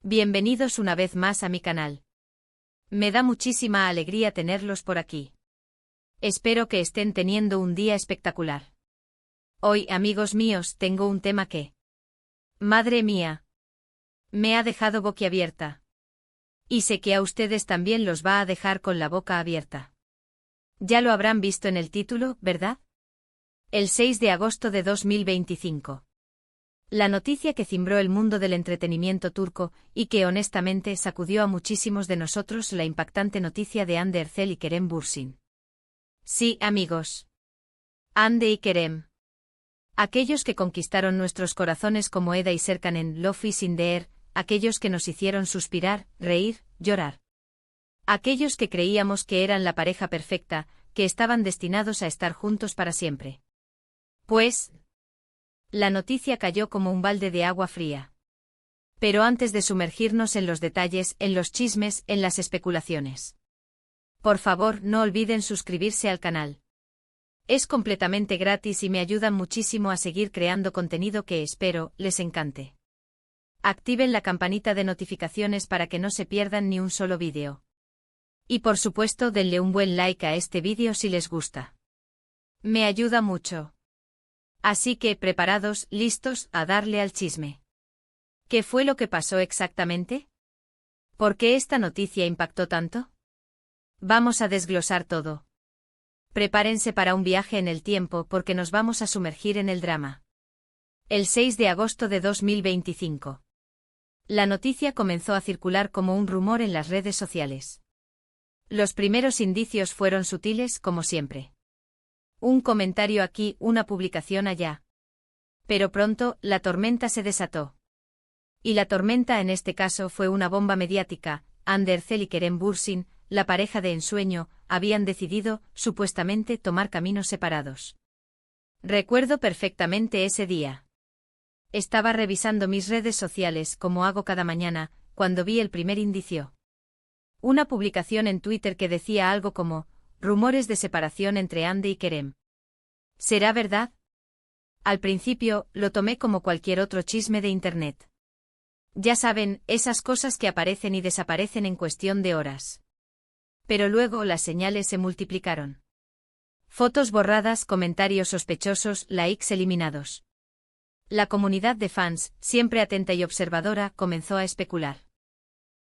Bienvenidos una vez más a mi canal. Me da muchísima alegría tenerlos por aquí. Espero que estén teniendo un día espectacular. Hoy, amigos míos, tengo un tema que... Madre mía. Me ha dejado boquiabierta. Y sé que a ustedes también los va a dejar con la boca abierta. Ya lo habrán visto en el título, ¿verdad? El 6 de agosto de 2025. La noticia que cimbró el mundo del entretenimiento turco, y que honestamente sacudió a muchísimos de nosotros, la impactante noticia de Hande Erçel y Kerem Bürsin. Sí, amigos. Hande y Kerem. Aquellos que conquistaron nuestros corazones como Eda y Serkan en Love is in the Air, aquellos que nos hicieron suspirar, reír, llorar. Aquellos que creíamos que eran la pareja perfecta, que estaban destinados a estar juntos para siempre. Pues... la noticia cayó como un balde de agua fría. Pero antes de sumergirnos en los detalles, en los chismes, en las especulaciones. Por favor, no olviden suscribirse al canal. Es completamente gratis y me ayudan muchísimo a seguir creando contenido que espero les encante. Activen la campanita de notificaciones para que no se pierdan ni un solo vídeo. Y por supuesto, denle un buen like a este vídeo si les gusta. Me ayuda mucho. Así que, preparados, listos, a darle al chisme. ¿Qué fue lo que pasó exactamente? ¿Por qué esta noticia impactó tanto? Vamos a desglosar todo. Prepárense para un viaje en el tiempo porque nos vamos a sumergir en el drama. El 6 de agosto de 2025. La noticia comenzó a circular como un rumor en las redes sociales. Los primeros indicios fueron sutiles, como siempre. Un comentario aquí, una publicación allá. Pero pronto, la tormenta se desató. Y la tormenta en este caso fue una bomba mediática. Hande Erçel y Kerem Bürsin, la pareja de ensueño, habían decidido, supuestamente, tomar caminos separados. Recuerdo perfectamente ese día. Estaba revisando mis redes sociales, como hago cada mañana, cuando vi el primer indicio. Una publicación en Twitter que decía algo como: rumores de separación entre Hande y Kerem. ¿Será verdad? Al principio, lo tomé como cualquier otro chisme de Internet. Ya saben, esas cosas que aparecen y desaparecen en cuestión de horas. Pero luego las señales se multiplicaron. Fotos borradas, comentarios sospechosos, likes eliminados. La comunidad de fans, siempre atenta y observadora, comenzó a especular.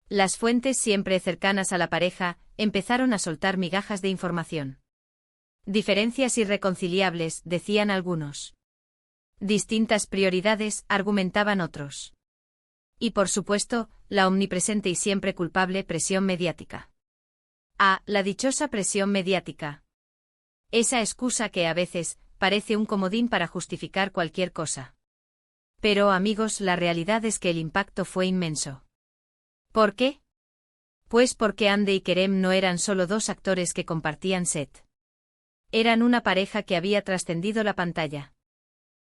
Las fuentes, siempre cercanas a la pareja, empezaron a soltar migajas de información. Diferencias irreconciliables, decían algunos. Distintas prioridades, argumentaban otros. Y por supuesto, la omnipresente y siempre culpable presión mediática. Ah, la dichosa presión mediática. Esa excusa que a veces parece un comodín para justificar cualquier cosa. Pero, amigos, la realidad es que el impacto fue inmenso. ¿Por qué? Pues porque Hande y Kerem no eran solo dos actores que compartían set. Eran una pareja que había trascendido la pantalla.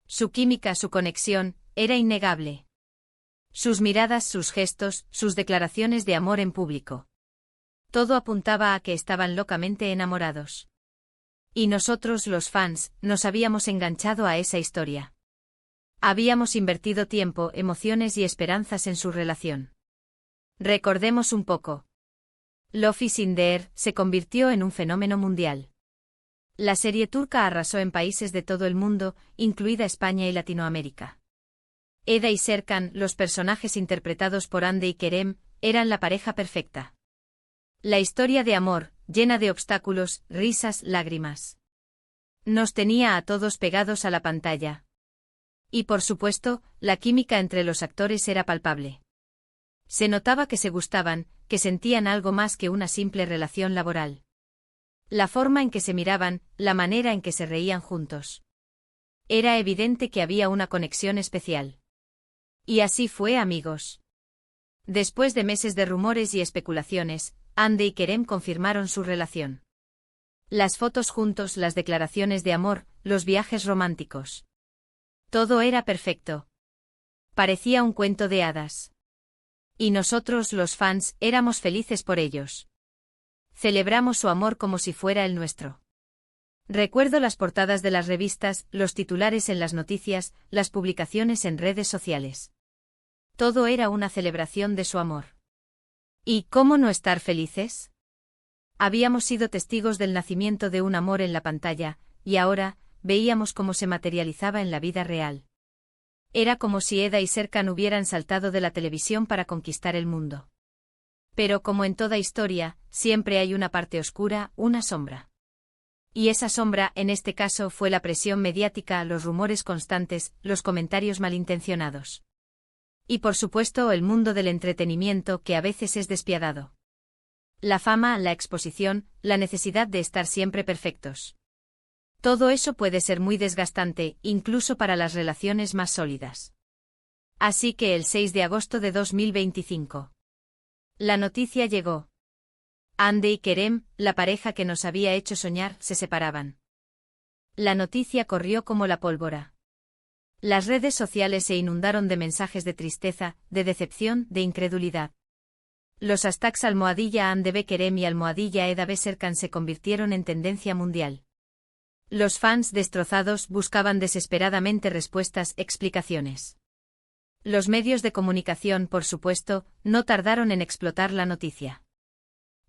Su química, su conexión, era innegable. Sus miradas, sus gestos, sus declaraciones de amor en público. Todo apuntaba a que estaban locamente enamorados. Y nosotros, los fans, nos habíamos enganchado a esa historia. Habíamos invertido tiempo, emociones y esperanzas en su relación. Recordemos un poco. Love is in the Air se convirtió en un fenómeno mundial. La serie turca arrasó en países de todo el mundo, incluida España y Latinoamérica. Eda y Serkan, los personajes interpretados por Hande y Kerem, eran la pareja perfecta. La historia de amor, llena de obstáculos, risas, lágrimas. Nos tenía a todos pegados a la pantalla. Y por supuesto, la química entre los actores era palpable. Se notaba que se gustaban, que sentían algo más que una simple relación laboral. La forma en que se miraban, la manera en que se reían juntos. Era evidente que había una conexión especial. Y así fue, amigos. Después de meses de rumores y especulaciones, Hande y Kerem confirmaron su relación. Las fotos juntos, las declaraciones de amor, los viajes románticos. Todo era perfecto. Parecía un cuento de hadas. Y nosotros, los fans, éramos felices por ellos. Celebramos su amor como si fuera el nuestro. Recuerdo las portadas de las revistas, los titulares en las noticias, las publicaciones en redes sociales. Todo era una celebración de su amor. ¿Y cómo no estar felices? Habíamos sido testigos del nacimiento de un amor en la pantalla, y ahora, veíamos cómo se materializaba en la vida real. Era como si Eda y Serkan hubieran saltado de la televisión para conquistar el mundo. Pero como en toda historia, siempre hay una parte oscura, una sombra. Y esa sombra, en este caso, fue la presión mediática, los rumores constantes, los comentarios malintencionados. Y por supuesto el mundo del entretenimiento, que a veces es despiadado. La fama, la exposición, la necesidad de estar siempre perfectos. Todo eso puede ser muy desgastante, incluso para las relaciones más sólidas. Así que el 6 de agosto de 2025. La noticia llegó. Hande y Kerem, la pareja que nos había hecho soñar, se separaban. La noticia corrió como la pólvora. Las redes sociales se inundaron de mensajes de tristeza, de decepción, de incredulidad. Los hashtags _Hande Kerem y _Eda Serkan se convirtieron en tendencia mundial. Los fans destrozados buscaban desesperadamente respuestas, explicaciones. Los medios de comunicación, por supuesto, no tardaron en explotar la noticia.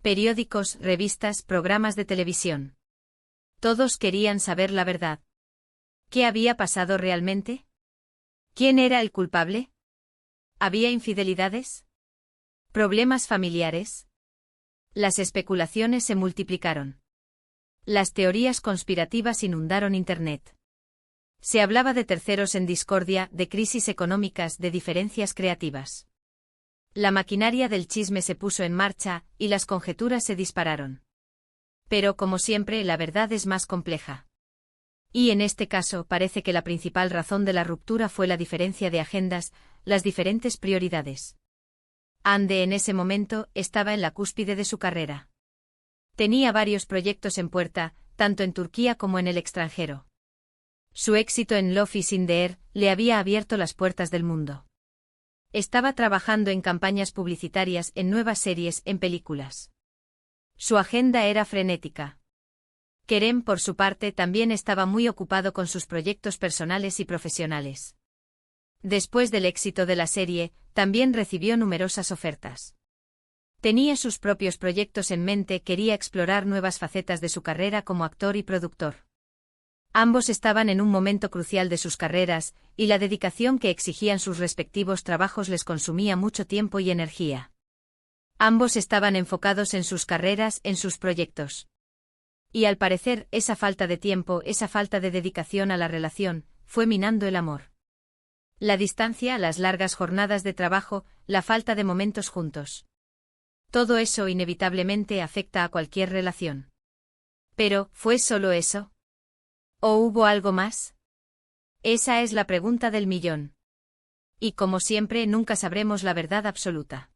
Periódicos, revistas, programas de televisión. Todos querían saber la verdad. ¿Qué había pasado realmente? ¿Quién era el culpable? ¿Había infidelidades? ¿Problemas familiares? Las especulaciones se multiplicaron. Las teorías conspirativas inundaron Internet. Se hablaba de terceros en discordia, de crisis económicas, de diferencias creativas. La maquinaria del chisme se puso en marcha, y las conjeturas se dispararon. Pero como siempre, la verdad es más compleja. Y en este caso parece que la principal razón de la ruptura fue la diferencia de agendas, las diferentes prioridades. Hande en ese momento estaba en la cúspide de su carrera. Tenía varios proyectos en puerta, tanto en Turquía como en el extranjero. Su éxito en Love is in the Air le había abierto las puertas del mundo. Estaba trabajando en campañas publicitarias, en nuevas series, en películas. Su agenda era frenética. Kerem, por su parte, también estaba muy ocupado con sus proyectos personales y profesionales. Después del éxito de la serie, también recibió numerosas ofertas. Tenía sus propios proyectos en mente, quería explorar nuevas facetas de su carrera como actor y productor. Ambos estaban en un momento crucial de sus carreras, y la dedicación que exigían sus respectivos trabajos les consumía mucho tiempo y energía. Ambos estaban enfocados en sus carreras, en sus proyectos. Y al parecer, esa falta de tiempo, esa falta de dedicación a la relación, fue minando el amor. La distancia, las largas jornadas de trabajo, la falta de momentos juntos. Todo eso inevitablemente afecta a cualquier relación. Pero, ¿fue solo eso? ¿O hubo algo más? Esa es la pregunta del millón. Y como siempre, nunca sabremos la verdad absoluta.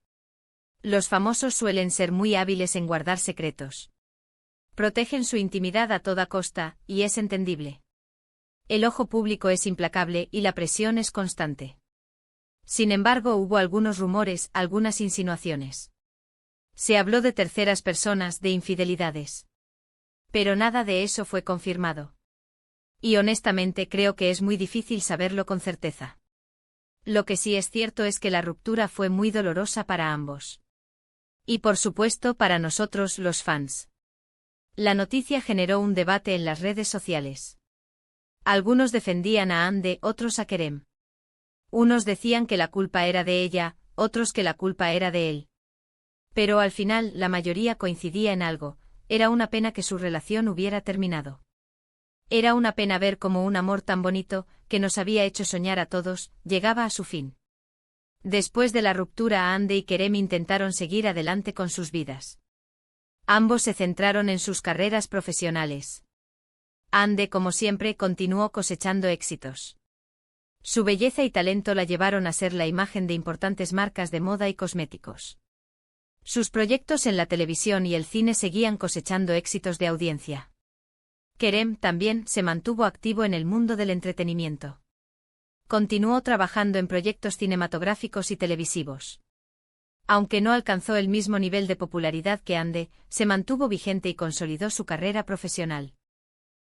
Los famosos suelen ser muy hábiles en guardar secretos. Protegen su intimidad a toda costa, y es entendible. El ojo público es implacable y la presión es constante. Sin embargo, hubo algunos rumores, algunas insinuaciones. Se habló de terceras personas, de infidelidades. Pero nada de eso fue confirmado. Y honestamente creo que es muy difícil saberlo con certeza. Lo que sí es cierto es que la ruptura fue muy dolorosa para ambos. Y por supuesto para nosotros los fans. La noticia generó un debate en las redes sociales. Algunos defendían a Hande, otros a Kerem. Unos decían que la culpa era de ella, otros que la culpa era de él. Pero al final la mayoría coincidía en algo, era una pena que su relación hubiera terminado. Era una pena ver cómo un amor tan bonito, que nos había hecho soñar a todos, llegaba a su fin. Después de la ruptura, Hande y Kerem intentaron seguir adelante con sus vidas. Ambos se centraron en sus carreras profesionales. Hande, como siempre, continuó cosechando éxitos. Su belleza y talento la llevaron a ser la imagen de importantes marcas de moda y cosméticos. Sus proyectos en la televisión y el cine seguían cosechando éxitos de audiencia. Kerem también se mantuvo activo en el mundo del entretenimiento. Continuó trabajando en proyectos cinematográficos y televisivos. Aunque no alcanzó el mismo nivel de popularidad que Hande, se mantuvo vigente y consolidó su carrera profesional.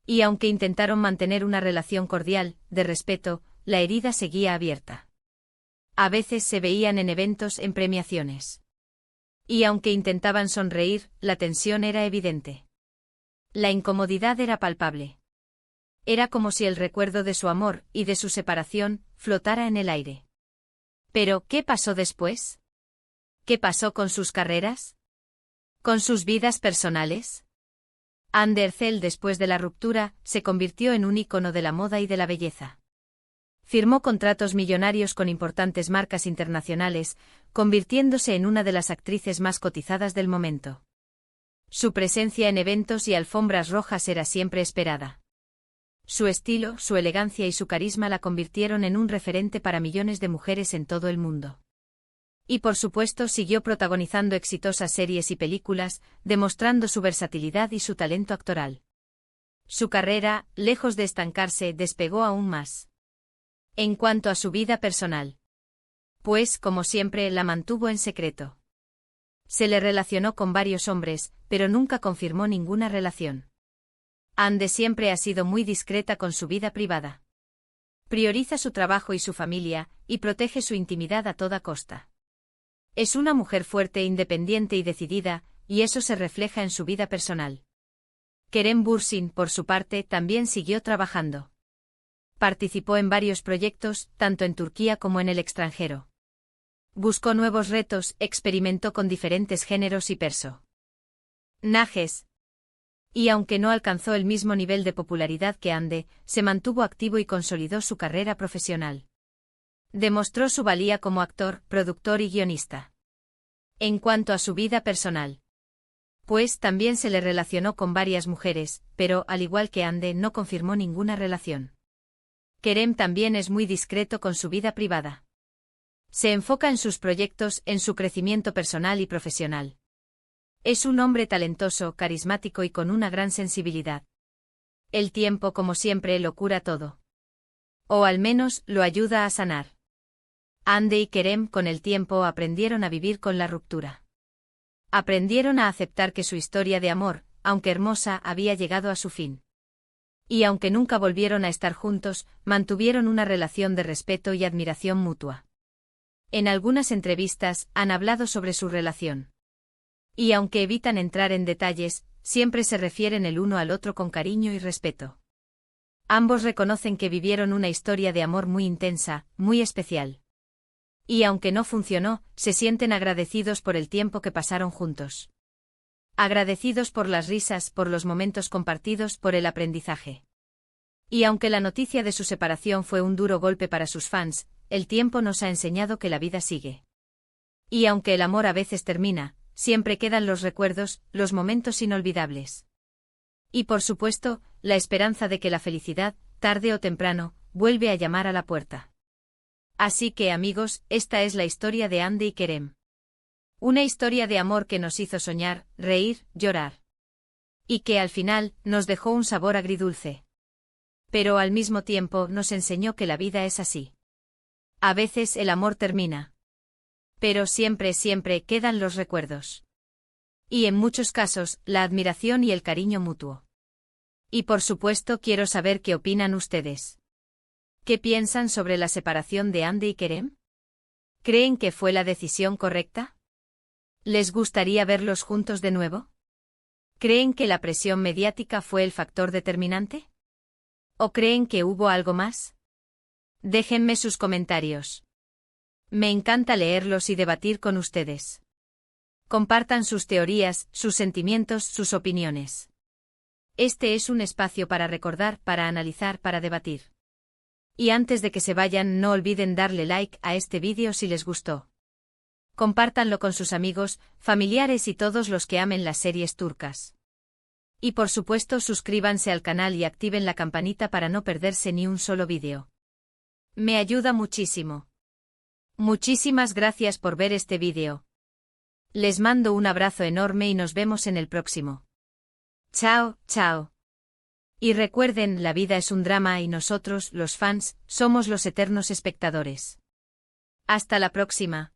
Y aunque intentaron mantener una relación cordial, de respeto, la herida seguía abierta. A veces se veían en eventos en premiaciones. Y aunque intentaban sonreír, la tensión era evidente. La incomodidad era palpable. Era como si el recuerdo de su amor y de su separación flotara en el aire. Pero, ¿qué pasó después? ¿Qué pasó con sus carreras? ¿Con sus vidas personales? Anne Ercel, después de la ruptura, se convirtió en un ícono de la moda y de la belleza. Firmó contratos millonarios con importantes marcas internacionales, convirtiéndose en una de las actrices más cotizadas del momento. Su presencia en eventos y alfombras rojas era siempre esperada. Su estilo, su elegancia y su carisma la convirtieron en un referente para millones de mujeres en todo el mundo. Y por supuesto siguió protagonizando exitosas series y películas, demostrando su versatilidad y su talento actoral. Su carrera, lejos de estancarse, despegó aún más. En cuanto a su vida personal, pues, como siempre, la mantuvo en secreto. Se le relacionó con varios hombres, pero nunca confirmó ninguna relación. Anne siempre ha sido muy discreta con su vida privada. Prioriza su trabajo y su familia, y protege su intimidad a toda costa. Es una mujer fuerte, independiente y decidida, y eso se refleja en su vida personal. Kerem Bürsin, por su parte, también siguió trabajando. Participó en varios proyectos, tanto en Turquía como en el extranjero. Buscó nuevos retos, experimentó con diferentes géneros y personajes. Y aunque no alcanzó el mismo nivel de popularidad que Anne, se mantuvo activo y consolidó su carrera profesional. Demostró su valía como actor, productor y guionista. En cuanto a su vida personal, pues también se le relacionó con varias mujeres, pero, al igual que Anne, no confirmó ninguna relación. Kerem también es muy discreto con su vida privada. Se enfoca en sus proyectos, en su crecimiento personal y profesional. Es un hombre talentoso, carismático y con una gran sensibilidad. El tiempo, como siempre, lo cura todo. O al menos, lo ayuda a sanar. Anne y Kerem, con el tiempo, aprendieron a vivir con la ruptura. Aprendieron a aceptar que su historia de amor, aunque hermosa, había llegado a su fin. Y aunque nunca volvieron a estar juntos, mantuvieron una relación de respeto y admiración mutua. En algunas entrevistas, han hablado sobre su relación. Y aunque evitan entrar en detalles, siempre se refieren el uno al otro con cariño y respeto. Ambos reconocen que vivieron una historia de amor muy intensa, muy especial. Y aunque no funcionó, se sienten agradecidos por el tiempo que pasaron juntos. Agradecidos por las risas, por los momentos compartidos, por el aprendizaje. Y aunque la noticia de su separación fue un duro golpe para sus fans, el tiempo nos ha enseñado que la vida sigue. Y aunque el amor a veces termina, siempre quedan los recuerdos, los momentos inolvidables. Y por supuesto, la esperanza de que la felicidad, tarde o temprano, vuelve a llamar a la puerta. Así que, amigos, esta es la historia de Anne y Kerem. Una historia de amor que nos hizo soñar, reír, llorar. Y que al final, nos dejó un sabor agridulce. Pero al mismo tiempo nos enseñó que la vida es así. A veces el amor termina. Pero siempre, siempre quedan los recuerdos. Y en muchos casos, la admiración y el cariño mutuo. Y por supuesto quiero saber qué opinan ustedes. ¿Qué piensan sobre la separación de Anne y Kerem? ¿Creen que fue la decisión correcta? ¿Les gustaría verlos juntos de nuevo? ¿Creen que la presión mediática fue el factor determinante? ¿O creen que hubo algo más? Déjenme sus comentarios. Me encanta leerlos y debatir con ustedes. Compartan sus teorías, sus sentimientos, sus opiniones. Este es un espacio para recordar, para analizar, para debatir. Y antes de que se vayan, no olviden darle like a este vídeo si les gustó. Compártanlo con sus amigos, familiares y todos los que amen las series turcas. Y por supuesto suscríbanse al canal y activen la campanita para no perderse ni un solo vídeo. Me ayuda muchísimo. Muchísimas gracias por ver este vídeo. Les mando un abrazo enorme y nos vemos en el próximo. Chao, chao. Y recuerden, la vida es un drama y nosotros, los fans, somos los eternos espectadores. Hasta la próxima.